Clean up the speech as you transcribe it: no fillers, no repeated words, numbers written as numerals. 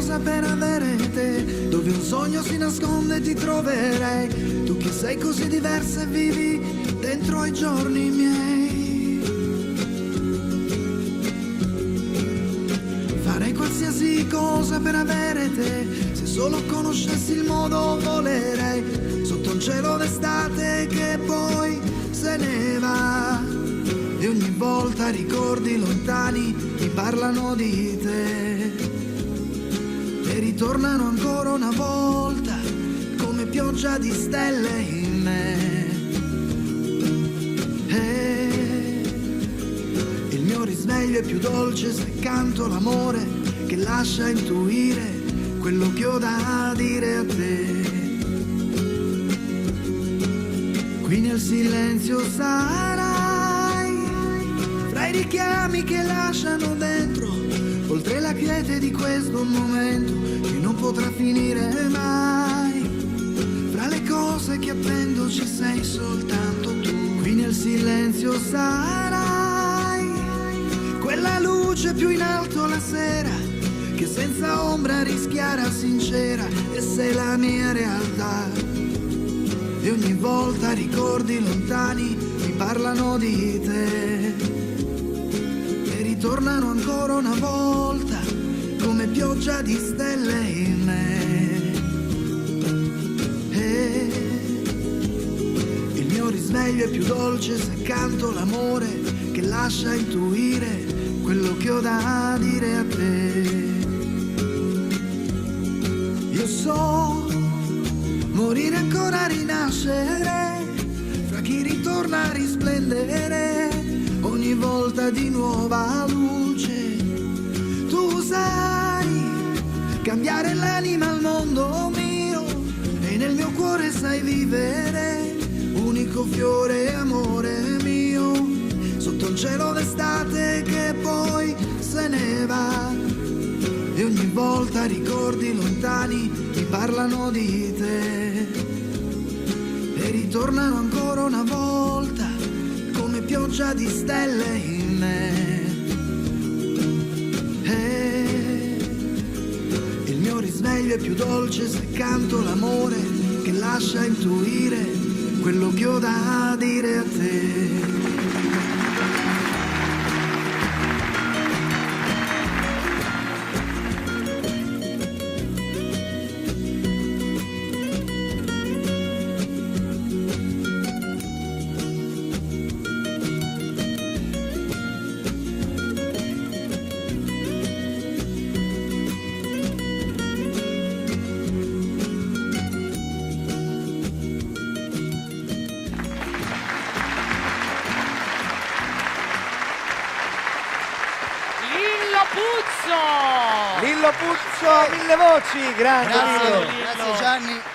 cosa per avere te, dove un sogno si nasconde ti troverei, tu che sei così diversa e vivi dentro ai giorni miei. Farei qualsiasi cosa per avere te, se solo conoscessi il modo volerei, sotto un cielo d'estate che poi se ne va. E ogni volta ricordi lontani mi parlano di te e ritornano ancora una volta come pioggia di stelle in me. Il mio risveglio è più dolce se canto l'amore che lascia intuire quello che ho da dire a te. Qui nel silenzio sarai, fra i richiami che lasciano dentro, oltre la quiete di questo momento che non potrà finire mai. Fra le cose che attendo ci sei soltanto tu. Qui nel silenzio sarai, quella luce più in alto la sera, che senza ombra rischiara sincera, e sei la mia realtà. E ogni volta ricordi lontani mi parlano di te e ritornano ancora una volta come pioggia di stelle in me. Il mio risveglio è più dolce se canto l'amore che lascia intuire quello che ho da dire a te. Io so morire ancora, rinascere, fra chi ritorna a risplendere ogni volta di nuova luce. Tu sai cambiare l'anima al mondo mio e nel mio cuore sai vivere, unico fiore amore mio, sotto un cielo d'estate che poi se ne va. E ogni volta ricordi lontani mi parlano di te e ritornano ancora una volta come pioggia di stelle in me. Il mio risveglio è più dolce se canto l'amore che lascia intuire quello che ho da dire a te. Lillo Puzzo, mille voci, grande Grazie, Lillo. grazie Gianni.